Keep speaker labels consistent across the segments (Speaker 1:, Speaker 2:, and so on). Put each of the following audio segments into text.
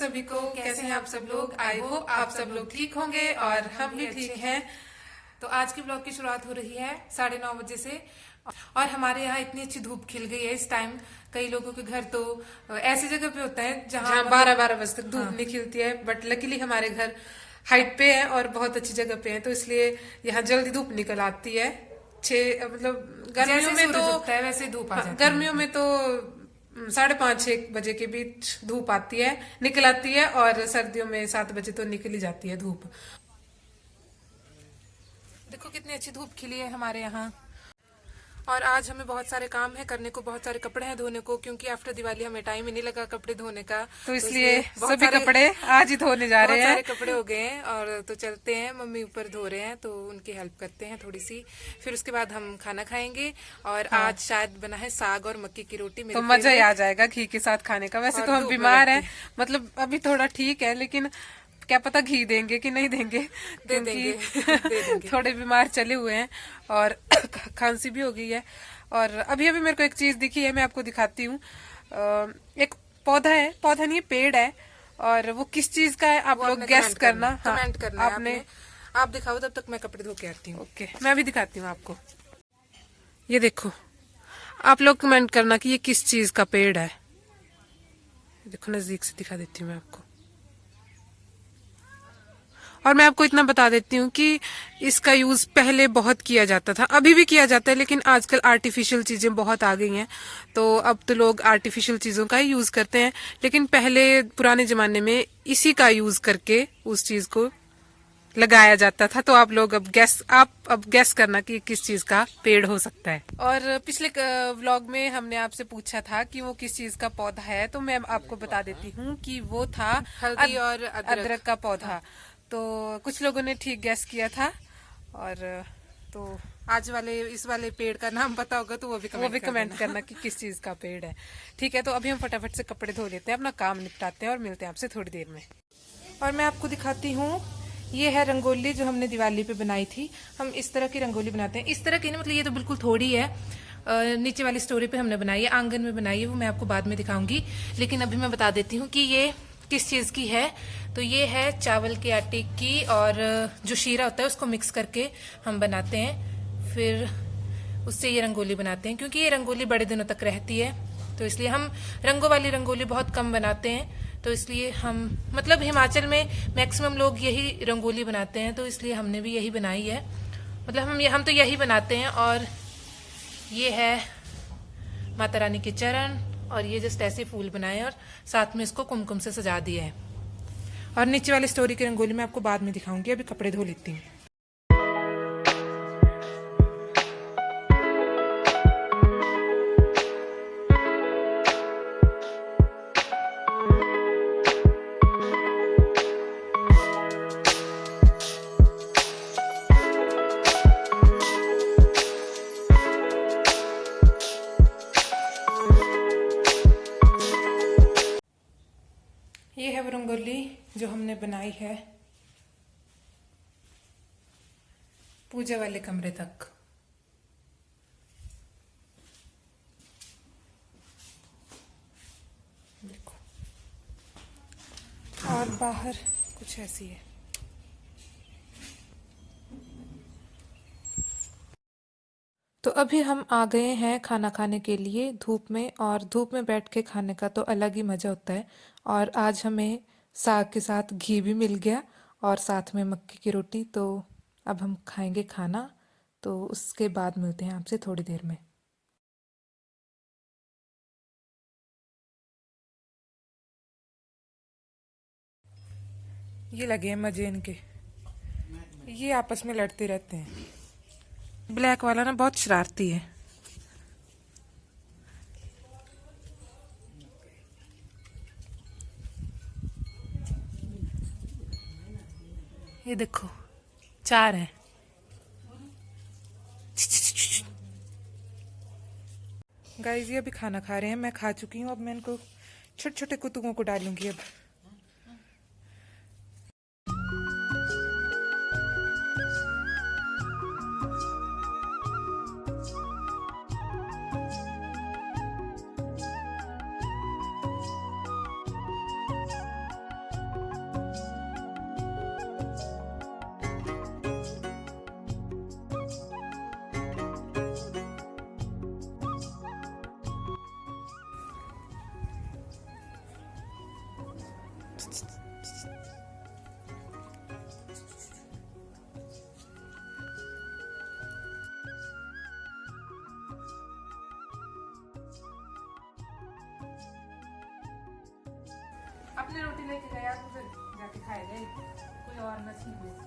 Speaker 1: सभी को। कैसे हैं आप सब लोग? आई होप आप सब लोग ठीक होंगे और हम भी ठीक हैं। तो आज की ब्लॉग की शुरुआत हो रही है 9:30 बजे से और हमारे यहाँ इतनी अच्छी धूप खिल गई है इस टाइम। कई लोगों के घर तो ऐसी जगह पे होता है जहाँ 12-12 बजे तक धूप नहीं खिलती है, बट लकीली हमारे घर हाइट पे है और बहुत अच्छी जगह पे है, तो इसलिए यहाँ जल्दी धूप निकल आती है। मतलब गर्मियों में तो वैसे धूप आ जाती है। गर्मियों में तो 5:30-6 बजे के बीच धूप आती है, निकल आती है, और सर्दियों में 7 बजे तो निकल ही जाती है धूप। देखो कितनी अच्छी धूप खिली है हमारे यहाँ। और आज हमें बहुत सारे काम है करने को, बहुत सारे कपड़े हैं धोने को, क्योंकि आफ्टर दिवाली हमें टाइम ही नहीं लगा कपड़े धोने का, तो इसलिए सभी कपड़े आज ही धोने जा रहे हैं। बहुत सारे कपड़े हो गए हैं और तो चलते हैं, मम्मी ऊपर धो रहे हैं तो उनकी हेल्प करते हैं थोड़ी सी, फिर उसके बाद हम खाना खाएंगे। और आज शायद बना है साग और मक्की की रोटी, तो मजा ही आ जाएगा घी के साथ खाने का। वैसे तो हम बीमार हैं, मतलब अभी थोड़ा ठीक है, लेकिन क्या पता घी देंगे कि नहीं देंगे, दे देंगे। थोड़े बीमार चले हुए हैं और खांसी भी हो गई है। और अभी अभी मेरे को एक चीज दिखी है, मैं आपको दिखाती हूँ। एक पौधा है, पौधा नहीं पेड़ है, और वो किस चीज का है आप लोग गेस करना, कमेंट करना। आपने आप दिखाओ, तब तक मैं कपड़े धो के आती हूँ। ओके, मैं भी दिखाती हूँ आपको। ये देखो, आप लोग कमेंट करना कि ये किस चीज का पेड़ है। देखो नजदीक से दिखा देती हूँ मैं आपको। और मैं आपको इतना बता देती हूँ कि इसका यूज पहले बहुत किया जाता था, अभी भी किया जाता है, लेकिन आजकल आर्टिफिशियल चीजें बहुत आ गई हैं, तो अब तो लोग आर्टिफिशियल चीजों का ही यूज करते हैं। लेकिन पहले पुराने जमाने में इसी का यूज करके उस चीज को लगाया जाता था। तो आप लोग अब गेस करना कि किस चीज का पेड़ हो सकता है। और पिछले व्लॉग में हमने आपसे पूछा था कि वो किस चीज का पौधा है, तो मैं आपको बता देती हूँ कि वो था हल्दी और अदरक का पौधा। तो कुछ लोगों ने ठीक गैस किया था, और तो आज वाले इस वाले पेड़ का नाम पता होगा तो वो भी कमेंट करना कि किस चीज का पेड़ है। ठीक है, तो अभी हम फटाफट से कपड़े धो लेते हैं, अपना काम निपटाते हैं और मिलते हैं आपसे थोड़ी देर में। और मैं आपको दिखाती हूँ, ये है रंगोली जो हमने दिवाली पे बनाई थी। हम इस तरह की रंगोली बनाते हैं, इस तरह की नहीं, मतलब ये तो बिल्कुल थोड़ी है, नीचे वाली स्टोरी पे हमने बनाई है, आंगन में बनाई है, वो मैं आपको बाद में दिखाऊंगी। लेकिन अभी मैं बता देती हूँ कि ये किस चीज की है। तो ये है चावल के आटे की, और जो शीरा होता है उसको मिक्स करके हम बनाते हैं, फिर उससे ये रंगोली बनाते हैं। क्योंकि ये रंगोली बड़े दिनों तक रहती है, तो इसलिए हम रंगों वाली रंगोली बहुत कम बनाते हैं। तो इसलिए हम, मतलब हिमाचल में मैक्सिमम लोग यही रंगोली बनाते हैं, तो इसलिए हमने भी यही बनाई है। मतलब हम तो यही बनाते हैं। और ये है माता रानी के चरण, और ये जस्ट ऐसे फूल बनाए और साथ में इसको कुमकुम से सजा दिया है। और नीचे वाली स्टोरी की रंगोली मैं आपको बाद में दिखाऊंगी, अभी कपड़े धो लेती हूँ। ये है वो रंगोली जो हमने बनाई है पूजा वाले कमरे तक। देखो, और बाहर कुछ ऐसी है। तो अभी हम आ गए हैं खाना खाने के लिए धूप में, और धूप में बैठ के खाने का तो अलग ही मज़ा होता है। और आज हमें साग के साथ घी भी मिल गया और साथ में मक्की की रोटी। तो अब हम खाएंगे खाना, तो उसके बाद मिलते हैं आपसे थोड़ी देर में। ये लगे हैं मजे इनके, ये आपस में लड़ते रहते हैं। ब्लैक वाला ना बहुत शरारती है। ये देखो 4 हैं। गाइस ये अभी खाना खा रहे हैं, मैं खा चुकी हूँ। अब मैं इनको छोटे छोटे कुतुओं को डालूंगी अब। अपनी रोटी लेके गया तो फिर जाके खाएगा, कोई और नसीब है।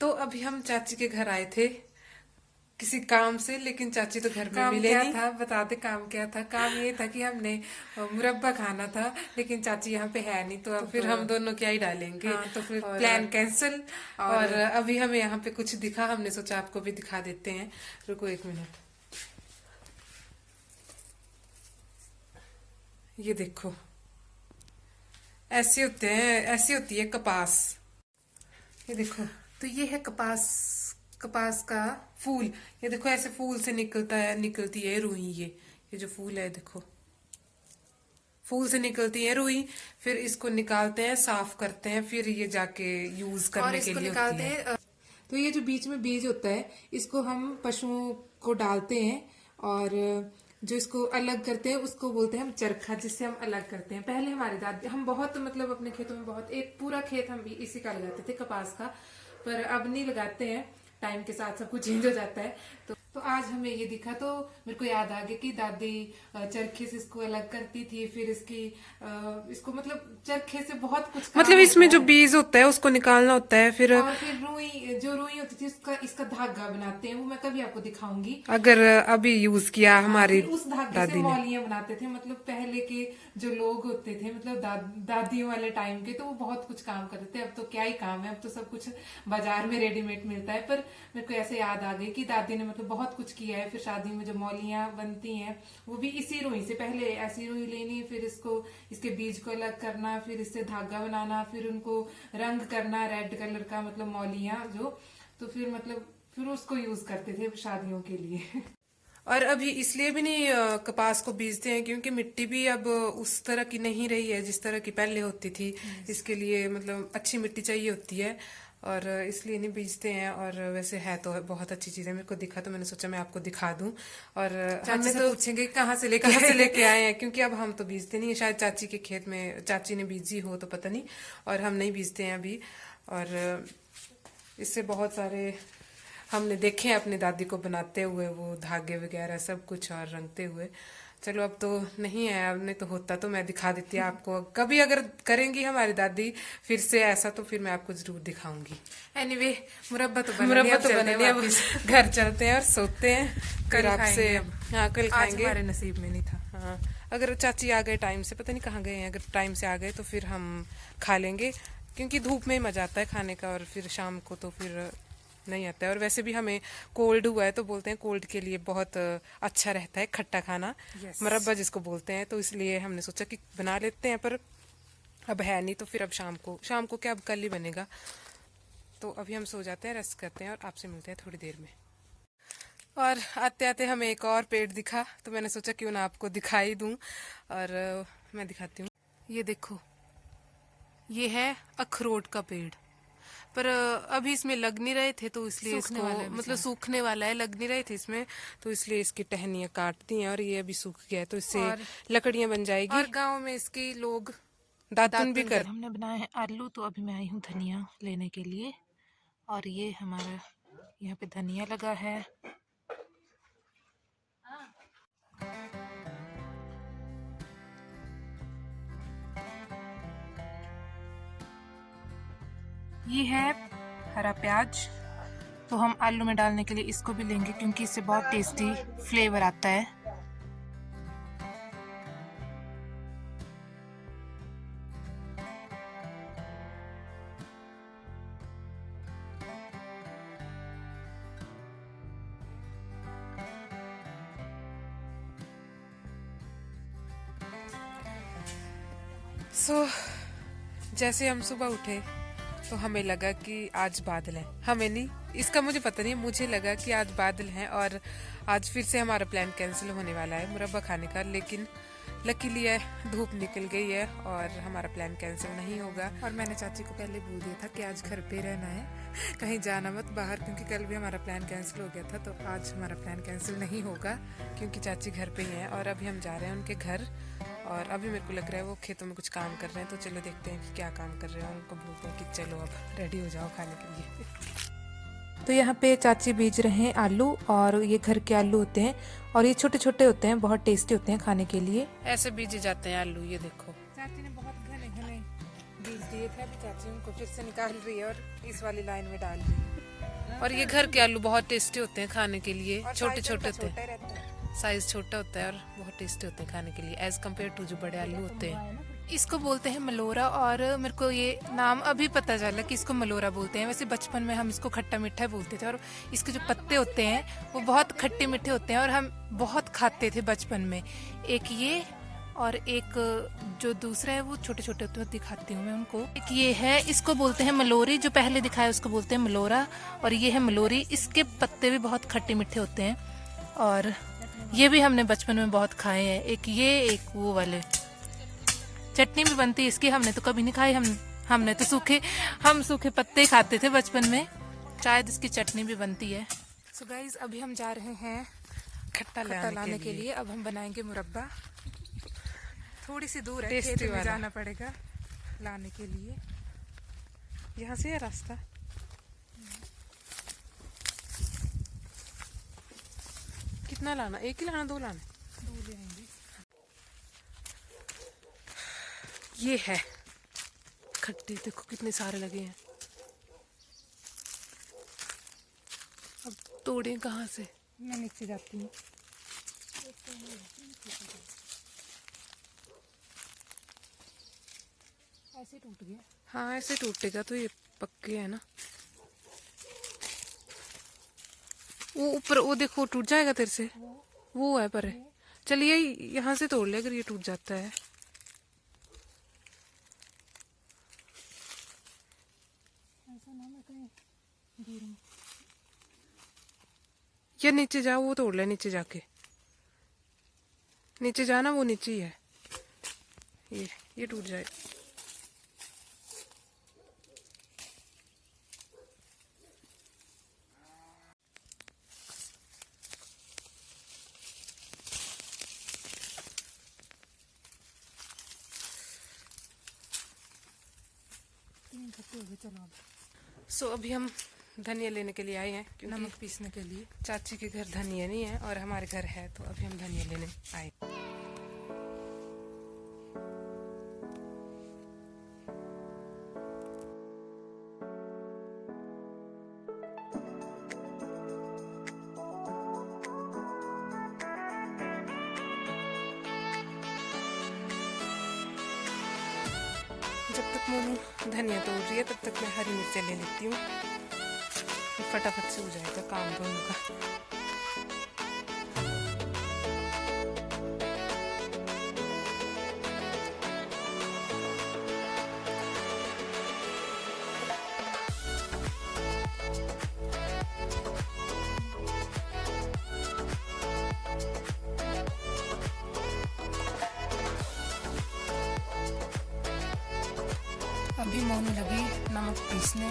Speaker 1: तो अभी हम चाची के घर आए थे किसी काम से, लेकिन चाची तो घर में मिले नहीं। था बताते काम क्या था? काम ये था कि हमने मुरब्बा खाना था, लेकिन चाची यहाँ पे है नहीं, तो अब फिर हम दोनों क्या ही डालेंगे। हाँ, तो फिर प्लान कैंसिल। और अभी हमें यहाँ पे कुछ दिखा, हमने सोचा आपको भी दिखा देते हैं। रुको 1 मिनट, ये देखो ऐसे होते हैं, ऐसी होती है कपास। ये देखो, तो ये है कपास का फूल। ये देखो ऐसे फूल से निकलती है रुई। ये जो फूल है देखो, फूल से निकलती है रुई। फिर इसको निकालते हैं, साफ करते हैं, फिर ये जाके यूज करने के लिए निकालते हैं। तो ये जो बीच में बीज होता है, इसको हम पशुओं को डालते हैं, और जो इसको अलग करते हैं उसको बोलते हैं हम चरखा, जिससे हम अलग करते हैं। पहले हमारे दादी, हम बहुत मतलब अपने खेतों में बहुत, एक पूरा खेत हम भी इसी का लगाते थे, कपास का, पर अब नहीं लगाते हैं, टाइम के साथ सब कुछ चेंज हो जाता है। तो आज हमें ये दिखा, तो मेरे को याद आ गया कि दादी चरखे से इसको अलग करती थी, फिर इसको मतलब चरखे से बहुत कुछ मतलब इसमें जो बीज होता है उसको निकालना होता है, फिर रुई होती थी इसका धागा बनाते हैं, वो मैं कभी आपको दिखाऊंगी अगर अभी यूज किया हमारी उस धागे से मौलियां बनाते थे। मतलब पहले के जो लोग होते थे, मतलब दादियों वाले टाइम के, तो वो बहुत कुछ काम करते थे। अब तो क्या ही काम है, अब तो सब कुछ बाजार में रेडीमेड मिलता है। पर मेरे को ऐसे याद आ गई कि दादी ने मतलब बहुत कुछ किया है। फिर शादी में जो मौलियां बनती हैं वो भी इसी रुई से, पहले ऐसी रुई लेनी, फिर इसके बीज को अलग करना, फिर इससे धागा बनाना, फिर उनको रंग करना रेड कलर का, मतलब मौलियां जो, तो फिर उसको यूज करते थे शादियों के लिए। और अभी इसलिए भी नहीं कपास को बीजते हैं क्योंकि मिट्टी भी अब उस तरह की नहीं रही है जिस तरह की पहले होती थी। इसके लिए मतलब अच्छी मिट्टी चाहिए होती है, और इसलिए नहीं बीजते हैं। और वैसे है तो बहुत अच्छी चीज है, मेरे को दिखा तो मैंने सोचा मैं आपको दिखा दूं। और हमने तो पूछेंगे कहाँ से लेके आए हैं, क्योंकि अब हम तो बीजते नहीं है। शायद चाची के खेत में चाची ने बीजी हो तो पता नहीं, और हम नहीं बीजते हैं अभी। और इससे बहुत सारे हमने देखे हैं अपनी दादी को बनाते हुए, वो धागे वगैरह सब कुछ और रंगते हुए। चलो अब तो नहीं है, अब नहीं तो होता तो मैं दिखा देती आपको। कभी अगर करेंगी हमारी दादी फिर से ऐसा, तो फिर मैं आपको जरूर दिखाऊंगी। एनीवे, मुरब्बा तो बने नहीं, अब घर चलते हैं और सोते हैं। कल आपसे, हाँ कल खाएंगे, हमारे नसीब में नहीं था। हाँ, अगर चाची आ गए टाइम से, पता नहीं कहाँ गए हैं, अगर टाइम से आ गए तो फिर हम खा लेंगे, क्योंकि धूप में ही मजा आता है खाने का, और फिर शाम को तो फिर नहीं आता है। और वैसे भी हमें कोल्ड हुआ है, तो बोलते हैं कोल्ड के लिए बहुत अच्छा रहता है खट्टा खाना, मुरब्बा जिसको बोलते हैं। तो इसलिए हमने सोचा कि बना लेते हैं, पर अब है नहीं, तो फिर अब शाम को क्या, अब कल ही बनेगा। तो अभी हम सो जाते हैं, रेस्ट करते हैं, और आपसे मिलते हैं थोड़ी देर में। और आते आते हमें एक और पेड़ दिखा, तो मैंने सोचा क्यों ना आपको दिखाई दूं, और मैं दिखाती हूँ। ये देखो, ये है अखरोट का पेड़, पर अभी इसमें लग नहीं रहे थे, तो इसलिए इसको मतलब सूखने वाला है, लग नहीं रहे थे इसमें, तो इसलिए इसकी टहनियां काट दी हैं, और ये अभी सूख गया है, तो इससे लकड़ियां बन जाएगी। और गांव में इसकी लोग दातुन भी कर। हमने बनाए हैं आलू, तो अभी मैं आई हूँ धनिया लेने के लिए, और ये हमारा यहाँ पे धनिया लगा है। ये है हरा प्याज, तो हम आलू में डालने के लिए इसको भी लेंगे, क्योंकि इससे बहुत टेस्टी फ्लेवर आता है। जैसे हम सुबह उठे तो हमें लगा कि आज बादल है, हमें नहीं, इसका मुझे पता नहीं, मुझे लगा कि आज बादल हैं, और आज फिर से हमारा प्लान कैंसिल होने वाला है मुरब्बा खाने का। लेकिन लकीली है धूप निकल गई है और हमारा प्लान कैंसिल नहीं होगा। और मैंने चाची को पहले बोल दिया था कि आज घर पे रहना है, कहीं जाना मत बाहर, क्योंकि कल भी हमारा प्लान कैंसिल हो गया था। तो आज हमारा प्लान कैंसिल नहीं होगा क्योंकि चाची घर पे ही है। और अभी हम जा रहे हैं उनके घर, और अभी मेरे को लग रहा है वो खेतों में कुछ काम कर रहे हैं। तो चलो देखते हैं कि क्या काम कर रहे हैं, और उनको बोलते हैं कि चलो अब रेडी हो जाओ खाने के लिए। तो यहाँ पे चाची बीज रहे हैं आलू, और ये घर के आलू होते हैं और ये छोटे छोटे होते हैं, बहुत टेस्टी होते हैं खाने के लिए। ऐसे बीजे जाते हैं आलू, ये देखो। चाची ने बहुत घने घने बीज दिए थे, अभी चाची उनको फिर से निकाल रही है और इस वाली लाइन में डाल रही है। और ये घर के आलू बहुत टेस्टी होते हैं खाने के लिए, छोटे छोटे होते हैं, साइज छोटा होता है और बहुत टेस्टी होते हैं खाने के लिए एज कम्पेयर टू जो बड़े आलू होते हैं। इसको बोलते हैं मलोरा, और मेरे को ये नाम अभी पता चला कि इसको मलोरा बोलते हैं। वैसे बचपन में हम इसको खट्टा मीठा बोलते थे, और इसके जो पत्ते होते हैं वो बहुत खट्टे मीठे होते हैं और हम बहुत खाते थे बचपन में। एक ये और एक जो दूसरा है वो छोटे छोटे होते हैं, दिखाती हूँ मैं उनको। एक ये है, इसको बोलते हैं मलोरी, जो पहले दिखाया उसको बोलते हैं मलोरा, और ये है मलोरी। इसके पत्ते भी बहुत खट्टे मीठे होते हैं और ये भी हमने बचपन में बहुत खाए हैं। एक ये, एक वो वाले। चटनी भी बनती है इसकी, हमने तो कभी नहीं खाई। हमने तो सूखे पत्ते खाते थे बचपन में, शायद इसकी चटनी भी बनती है। सो गाइज अभी हम जा रहे हैं खट्टा लाने के लिए। अब हम बनाएंगे मुरब्बा, थोड़ी सी दूर है, खेत में जाना पड़ेगा लाने के लिए। यहाँ से है रास्ता। कितना लाना, एक ही लाना, दो लाना? दो ले आएंगे। ये है खट्टे, देखो कितने सारे लगे हैं। अब तोड़े कहाँ से? मैं नीचे जाती हूँ। ऐसे टूट गया। हाँ ऐसे टूटेगा तो, ये पक्के है ना। वो ऊपर, वो देखो टूट जाएगा तेरे से। वो है पर, चलिए यहाँ से तोड़ ले अगर ये टूट जाता है। या नीचे जाओ, वो तोड़ ले नीचे जाके। नीचे जाना, वो नीचे ही है। ये टूट जाए। सो अभी हम धनिया लेने के लिए आए हैं, क्योंकि नमक पीसने के लिए। चाची के घर धनिया नहीं है और हमारे घर है, तो अभी हम धनिया लेने आए। जब तक मोनू धनिया तोड़ रही है तब तक मैं हरी मिर्च ले लेती हूँ, फटाफट से हो जाएगा काम दोनों का। अभी मोनू लगी नमक पीसने,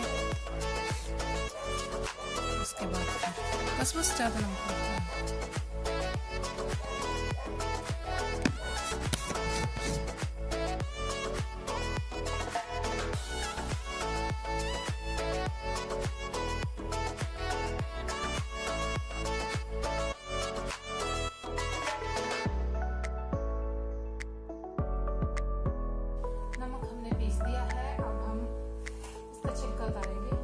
Speaker 1: उसके बाद फिर बस ज़्यादा नमक लगता है। नमक हमने पीस दिया है, अब हम इसका छिलका उतारेंगे।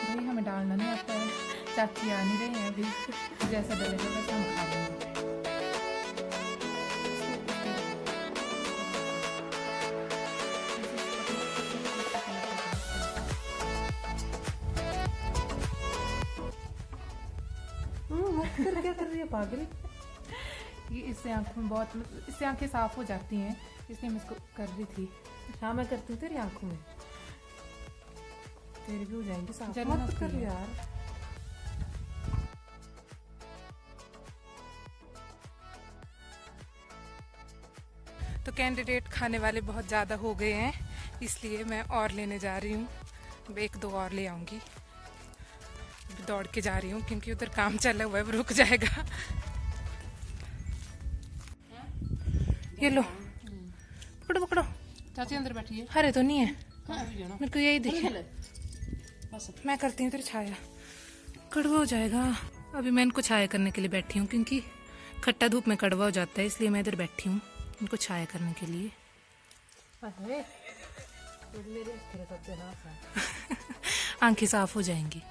Speaker 1: भाई हमें डालना नहीं आता है, चाची आ नहीं रही है अभी, जैसा डलेगा वैसा हम खा लेंगे। क्या कर रही है पागल? ये इससे आंखों में बहुत इससे आंखें साफ हो जाती हैं, इसलिए मैं इसको कर रही थी।
Speaker 2: हाँ मैं करती हूँ तेरी आंखों में, तेरी भी हो जाएंगी साफ।
Speaker 1: मत कर यार। तो कैंडिडेट खाने वाले बहुत ज़्यादा हो गए हैं, इसलिए मैं और लेने जा रही हूँ। अब 1-2 और ले आऊँगी। अभी दौड़ के जा रही हूँ क्योंकि उधर काम चला हुआ है, वो रुक जाएगा। ये लो, पकड़ो पकड़ो।
Speaker 2: चाची अंदर बैठी है।
Speaker 1: हरे तो नहीं है, मेरे को यही दिखे। मैं करती हूँ तेरी छाया, कड़वा हो जाएगा। अभी मैं इनको छाया करने के लिए बैठी हूँ क्योंकि खट्टा धूप में कड़वा हो जाता है, इसलिए मैं इधर बैठी हूँ इनको छाया करने के लिए। आंखें साफ हो जाएंगी।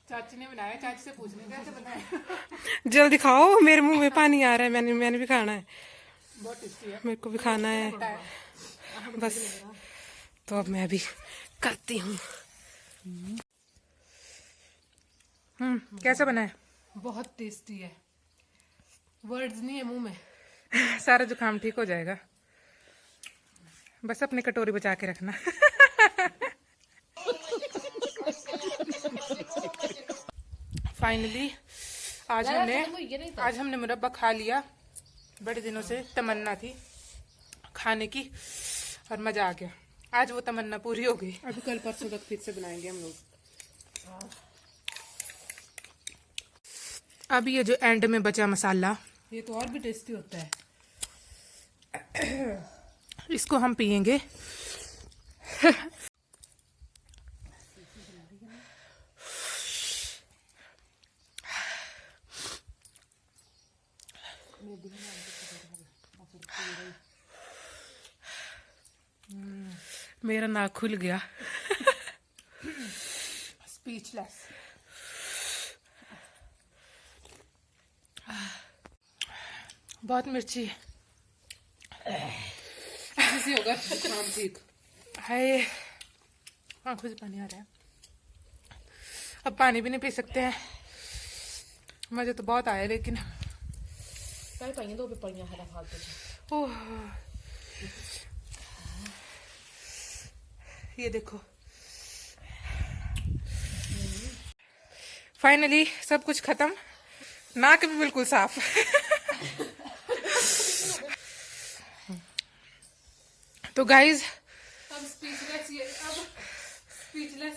Speaker 2: चाची ने बनाया, चाची से पूछने कैसे बनाया।
Speaker 1: जल्दी खाओ, मेरे मुंह में पानी आ रहा है। मैंने भी खाना है,
Speaker 2: बहुत टेस्टी है।
Speaker 1: मेरे को भी खाना है बस। तो अब मैं भी करती हूँ। कैसा बना है?
Speaker 2: बहुत टेस्टी है, वर्ड्स नहीं है मुंह में।
Speaker 1: सारा जुकाम ठीक हो जाएगा, बस अपनी कटोरी बचा के रखना। फाइनली आज हमने मुरब्बा खा लिया। बड़े दिनों से तमन्ना थी खाने की और मजा आ गया। आज वो तमन्ना पूरी हो गई।
Speaker 2: अभी कल परसों तक फिर से बनाएंगे हम लोग।
Speaker 1: अब ये जो एंड में बचा मसाला,
Speaker 2: ये तो और भी टेस्टी होता है।
Speaker 1: इसको हम पियेंगे। मेरा नाक खुल गया।
Speaker 2: स्पीचलेस।
Speaker 1: बहुत मिर्ची
Speaker 2: ऐसे होगा जुकाम ठीक।
Speaker 1: हाय, आंखों से पानी आ रहा है। अब पानी भी नहीं पी सकते हैं। मजे तो बहुत आया लेकिन ओह, ये देखो फाइनली सब कुछ खत्म। नाक भी बिल्कुल साफ। तो गाइज
Speaker 2: अब स्पीचलेस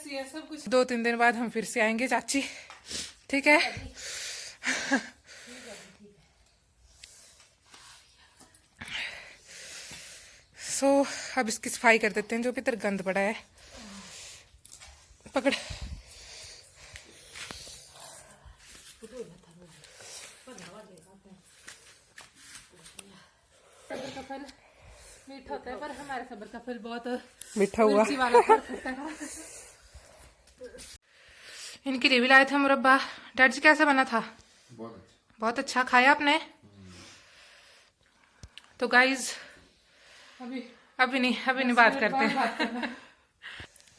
Speaker 2: ये सब कुछ।
Speaker 1: 2-3 दिन बाद हम फिर से आएंगे चाची, ठीक है? सो अब इसकी सफाई कर देते हैं, जो भी इधर गंद पड़ा है। पकड़।
Speaker 2: सब्र का फल मीठा होता है, पर हमारे सब्र का फल बहुत
Speaker 1: मीठा हुआ।
Speaker 2: मिर्ची वाला फल खट्टा है।
Speaker 1: इनके लिए भी लाए थे मुरब्बा। डैड जी कैसा बना था? बहुत अच्छा। खाया आपने? तो गाइज अभी नहीं बात करते।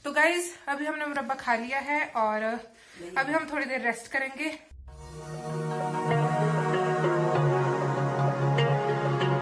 Speaker 1: तो गाइज अभी हमने मुरब्बा खा लिया है और अभी हम थोड़ी देर रेस्ट करेंगे।